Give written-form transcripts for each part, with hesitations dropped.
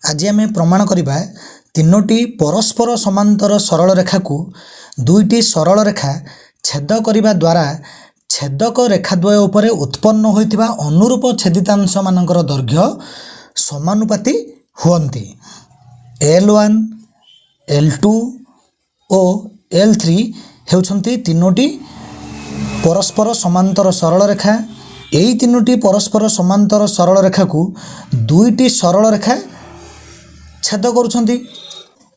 आज आम प्रमाण करवा तीनोटी परस्पर समांतर सरल रेखा को दुईटी सरल रेखा छेद करने द्वारा छेदक रेखाद्वय उपरे उत्पन्न होइथिबा अनुरूप छेदितांश मानकर दैर्घ्य समानुपाती हुअन्ति। L1, L2 और L3 हेउछन्ति तीनोटी परस्पर समांतर सरल रेखा। एई तीनोटी परस्पर समांतर सरल रेखा को दुईटी सरल रेखा छेद करुछन्ति।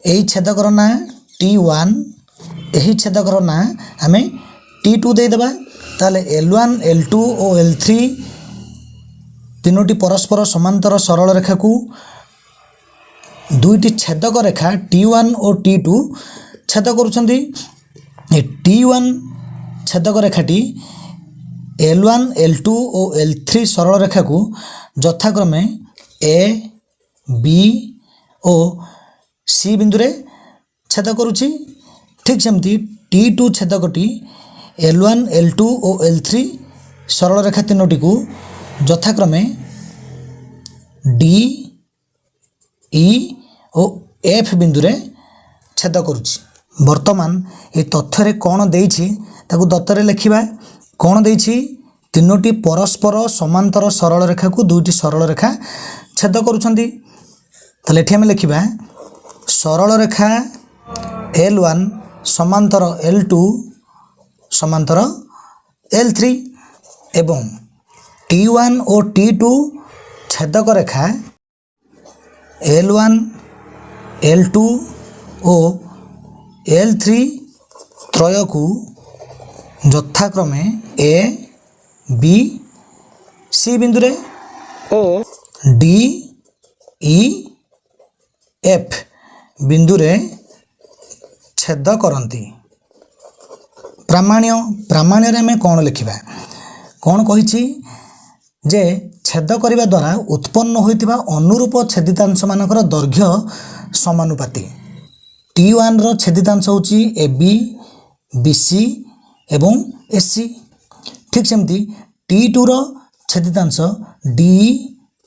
एई छेदकर ना T1, एही छेदकर ना आमे T2 दे देबा। ताले L1, L2 और L3 तीनोटी परस्पर समांतर सरल रेखा को दुईटी छेदक रेखा T1 और T2 छेद करुछन्ति। T1 छेदक रेखाटी L1, L2 और L3 सरल रेखा को यथाक्रमे A, B और C बिंदु रे छेद करुछि। ठीक सेमती T2 छेदकटी L1, L2 और L3 सरल रेखा तीनोटी को यथाक्रमे D, E और F बिंदु रे छेद करुछि। वर्तमान ये तथ्य रे कोन देइछि ताकू दत्तरे लिखिबा। कोन देइछि तीनोटी परस्पर समांतर सरल रेखा को दुईटी सरल रेखा छेद करुछन्ति। ताले एठी हम लिखिबा सरल रेखा L1 समांतर L2 समांतर L3 एवं T1 और T2 छेदक रेखा L1, L2 और L3 त्रय को यथाक्रमे A, B, C बिंदु रे और D, E, F बिंदु रे छेद करंती। प्रामाण्य रे में कौन लिखिबा। कौन कहिछि जे छेद करिबा द्वारा उत्पन्न होइतिबा अनुरूप छेदितांश मानकर दैर्घ्य समानुपाती। T1 रो छेदितांश होछि AB, BC एवं SC। ठीक सेमती T2 रो छेदितांश DE,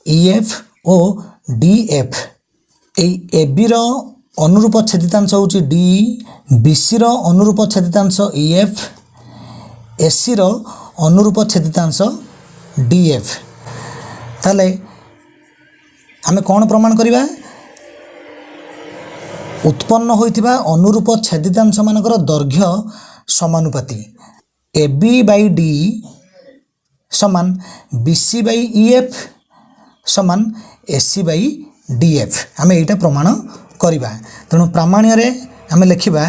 EF और DF। एई AB रो अनुरूप छेदितांश होछि DE, BC रो अनुरूप छेदितांश EF, SC रो अनुरूप छेदितांश DF। ताले आमे कोन प्रमाण करिबा उत्पन्न होइतिबा अनुरूप छेदितांश मानकर दैर्घ्य समानुपाती। AB by DE समान BC by EF समान SC by DF। आमे एटा प्रमाण करिबा। तेणु प्रामाण्य रे आमे लिखिबा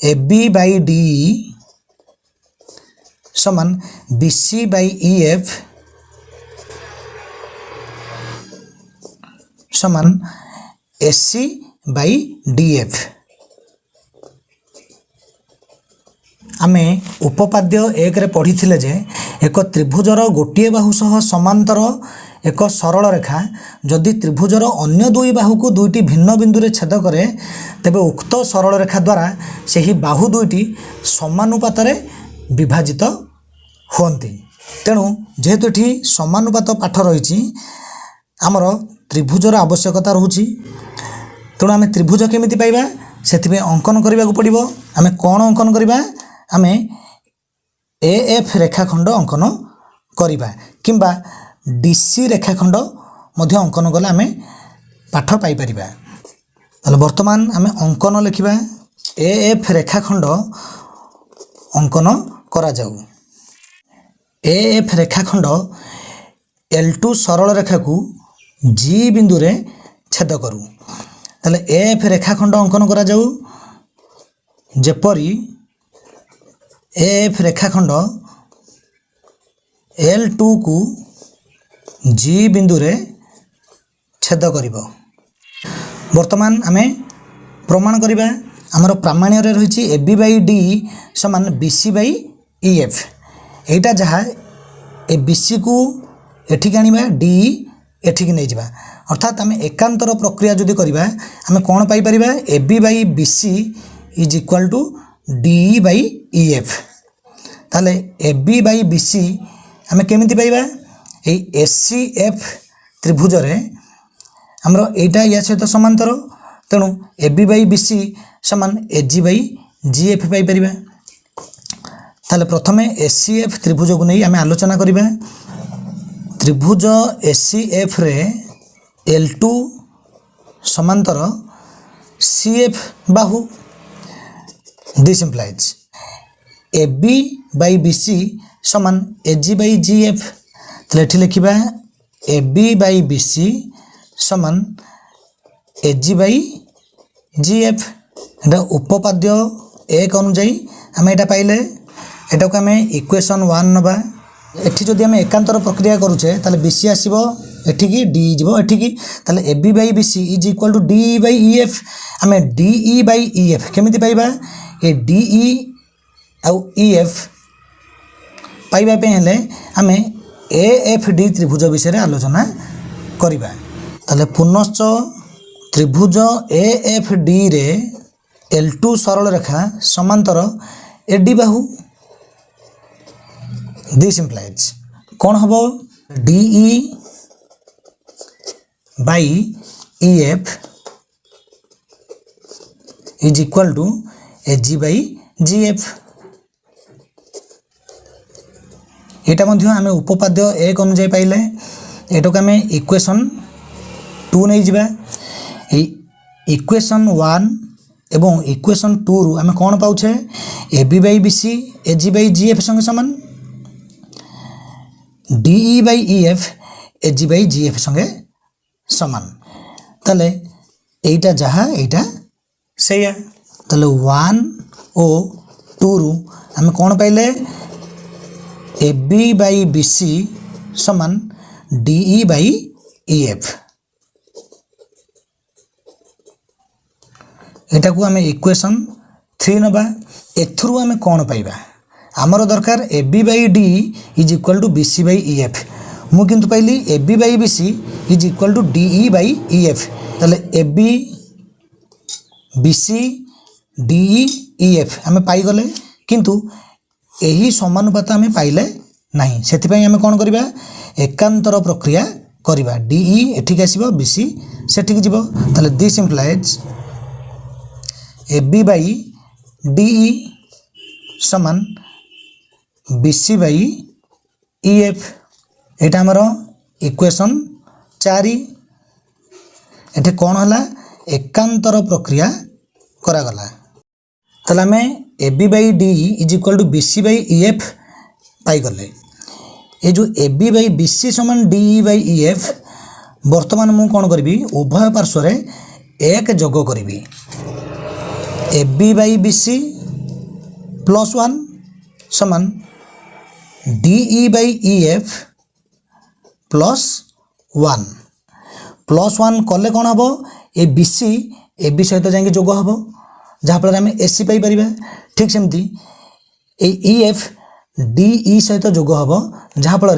AB by DE समान BC by EF समान SC by DF। आमे उपपाद्य 1 रे पढ़ी थिले जे एक त्रिभुजर गोटिए बाहु सह समांतर एक सरल रेखा जदि त्रिभुजर अन्य दुई बाहु को दुईटी भिन्न बिंदु रे छेद करे तेबे उक्त सरल रेखा द्वारा सेही बाहु दुईटी समानुपात रे विभाजित होंती। तेणु जेहेतु एठी समानुपात पाठ रही आमर त्रिभुजर आवश्यकता रहुछि। तेणु आमे त्रिभुज केमिति पाइबा सेथिबे अंकन करिबा को पड़िबो। आमे कोन अंकन करिबा आमे AF रेखाखंड अंकन करिबा किंबा DC रेखाखंड मध्य अंकन गले आमे पाठ पाई परिबा। ताले वर्तमान आमे अंकन लिखिबा। AF रेखाखंड अंकन करा जाऊ। AF रेखाखंड L2 सरल रेखा को G बिंदु रे छेद करू। ताले AF रेखाखंड अंकन करा जाऊ। जेपरी AF रेखाखंड L2 को G बिंदु रे छेद करिबो। वर्तमान आमे प्रमाण करिबा। हमर प्रामाण्य रे रहिछि AB by DE समान BC by EF। एटा जहा ए BC को एठी कानिबा DE एठी कि नै जिबा। अर्थात आमे एकांतर प्रक्रिया जदि करिबा आमे कोन पाई परिबा AB by BC is equal to DE by EF। ताले AB by BC आमे केमिति पाइबा एई SCF त्रिभुज रे हमरो एटा या सहित समांतर तेणु AB बाई BC समान AG बाई GF पाई परिबा। ताले प्रथमे SCF त्रिभुज को नहीं आमे आलोचना करिबा। त्रिभुज SCF रे L2 समांतर CF Bahu. This implies AB by BC समान AG बाई GF। ताले एठी लिखिबा AB बाई BC समान AG बाई GF। एटा उपपाद्य 1 अनुଯାयी आमे एटा पाइले एटा को आमे इक्वेशन 1 नबा। एठी जदि आमे एकांतर प्रक्रिया करूचे ताले BC आसीबो एठी की D जीवो एठी की ताले AB by BC is equal to DE by EF। आमे DE बाई EF केमिति पाइबा ए DE आउ EF पाइबा पे हेले आमे AFD त्रिभुज विषय रे आलोचना करिबा। ताले पुनश्च त्रिभुज AFD रे L2 सरल रेखा समांतर AD बाहु। दिस इम्प्लाइज कौन हबो DE by EF is equal to AG by GF। एटा मध्य आमे उपपाद्य 1 अनुଯାयी पाइले एटा को आमे इक्वेशन 2 नै जिबा। ए इक्वेशन 1 एवं इक्वेशन 2 रु आमे कोन पाउछे AB by BC AG by GF संगे समान DE by EF AG by GF संगे समान। ताले एटा जहा एटा सेया ताले 1 ओ 2 रु आमे कोन पाइले AB बाई BC समान DE बाई EF। एटा को आमे इक्वेशन 3 नबा। एथरु आमे कोन पाइबा हमरो दरकार AB by DE is equal to BC by EF। मु किंतु पाइली AB by BC is equal to DE by EF। ताले AB BC DE EF आमे पाई गले किंतु एही समानुपात आमे पाइले नाही। सेति पई आमे कोन करिबा एकांतर प्रक्रिया करिबा। DE एठिक आसीबो BC सेठिक जिवो। ताले this implies AB by DE समान BC बाई EF। एटा हमरो इक्वेशन 4। एठे कोन हला एकांतर प्रक्रिया करा गला। ताले आमे AB by DE is equal to BC by EF पाई गले। ए जो AB बाई BC समान DE बाई EF वर्तमान मु कोन करबी उभय पार्श्व रे 1 जोग करबी। AB बाई BC प्लस 1 समान DE बाई EF प्लस 1 कले कौन हम ए BC AB सहित जाएंगे जोग हम जहाँफल आम AC पाई परिबा। ठीक सेमती ए EF DE सहित जोग हम जहाँफल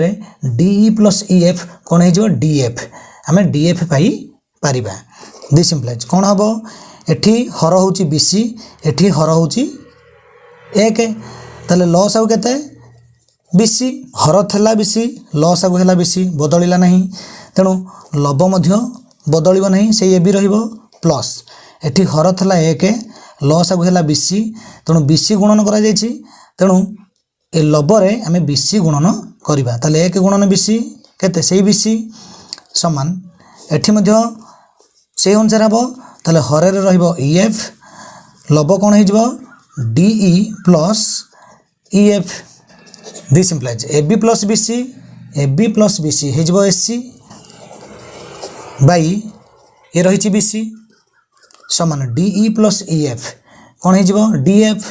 DE प्लस EF कौन हो DF आम DF पाई परिबा। दिस इम्प्लाइज कौन हम एठी हर होची BC एठी हर होची 1 ताले लॉस आउ केते BC हर थेला BC लॉस आगु हेला BC बदलिला नहीं तेणु लब मध्य बदलिबो नहीं से AB रहिबो प्लस एठी हर थेला 1 लॉस आगु हेला BC तेणु BC गुणन करा जायछि तेणु ए लब रे आमे BC गुणन करिबा। ताले 1 गुणन BC केते सेही BC समान एठी मध्य से अनुसार हबो। ताले हरे रे रहिबो EF लब कोन हे जिवो DE plus EF। This implies AB plus BC हे जिवो SC बाई ये रही BC समान DE प्लस EF कौन हो DF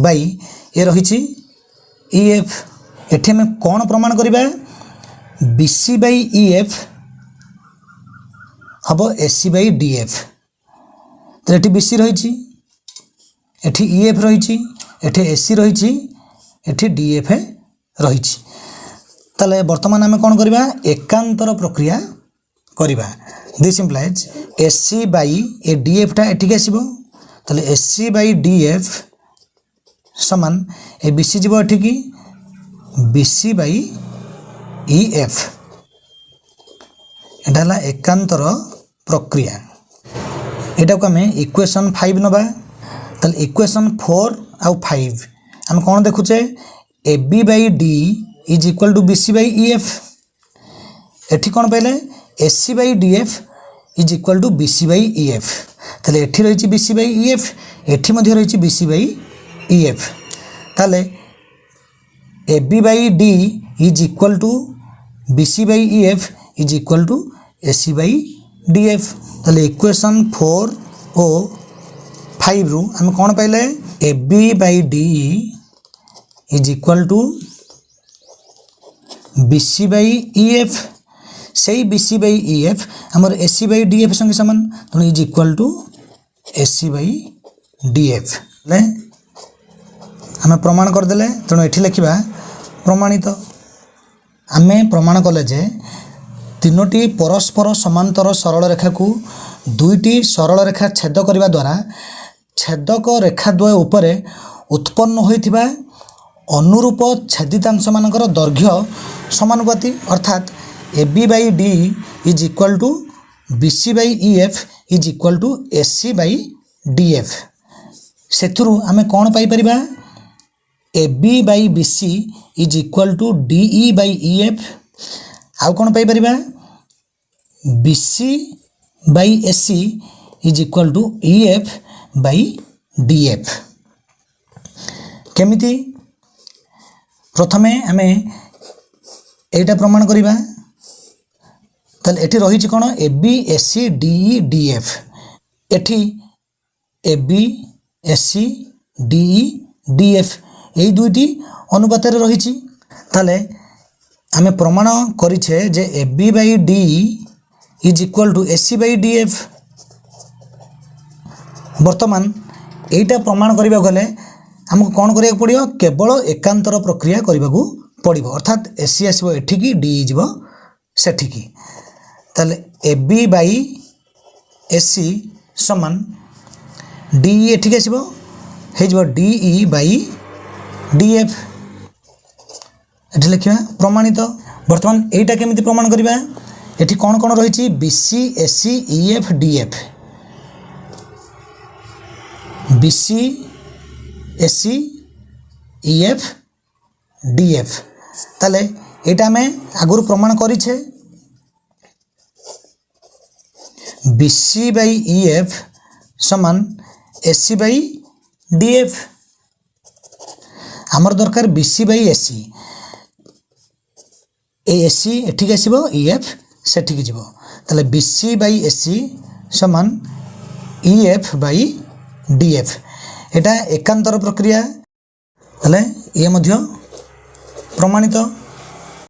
बाई ये रही EF। एठी में कौन प्रमाण करिबा BC बाई EF हम SC बाई DF। तो ये BC रही एठी EF रही एठी SC रही एठी DF रही। ताले वर्तमान आमे कौन करिबा एकांतर प्रक्रिया करिबा। This implies SC by A DF टा एठी आसीबो ताले SC बाई DF समान ए BC जीवो एठी की BC बाई EF। एटा हला एकांतर प्रक्रिया। एटा को आम इक्वेशन 5 नबा। ताले इक्वेशन 4 आउ 5 आम कौन देखुचे A B by D is equal to B C by E F. एठी कौन पाइले A C by D F is equal to B C by E F. ताले एठी रही B C by E F, एठी मध्य रही B C by E F. ताले A B by D is equal to B C by E F is equal to A C by D F. ताले equation 4 ओ 5 रु आम कौन पाइले A B by D is equal to B C by E F. से B C by E F आमर A C by D F संगे समान, तेणु is equal to A C by D F. आम प्रमाण करदे, तेणु ये लिखा प्रमाणित। आम प्रमाण कले जे तीनोटी परस्पर समांतर सरल रेखा को दुईटी सरल रेखा छेद करने द्वारा छेदक रेखाद्वय उपरे उत्पन्न होइथिबा अनुरूप छेदितांश मानकर दैर्घ्य समानुपाती, अर्थात A B by D is equal to B C by E F is equal to A C by D F. सेथुरु आमे कौन पाई परिबा A B by B C is equal to D E by E F. आउ कौन पाई परिबा B C by A C is equal to E F by D F. केमिति प्रथमे आमे एटा प्रमाण करिबा। ताले एठी रही कौन A B A C D E D F. एठी A B A C D E D F यही दुईटी अनुपात रही। ताले आमे प्रमाण करिछे जे A B by D is equal to A C by D F. वर्तमान एटा प्रमाण करबा गले हमको कौन करिया पड़ियो केवल एकांतर प्रक्रिया करबा को पड़िबो, अर्थात ए सी आसीबो एठिकी डी जीवो सेठिकी। ताले A B by A C समान डी एठिकी आसीबो हे जीवो D E by D F. एठी लिखिबा प्रमाणित। वर्तमान एटा केमिति प्रमाण करिबा एठी कौन कौन रही B C A C E F D F. B C A C E F D F. ताले एटा में आगुर प्रमाण करिछे B C by E F समान A C by D F. आमर दरकार B C by A C, A C एठिक आसीबो ई एफ सेठिक जीवो। ताले B C by A C समान E F by D F. एटा एकांतर प्रक्रिया। ताले ये मध्य प्रमाणित।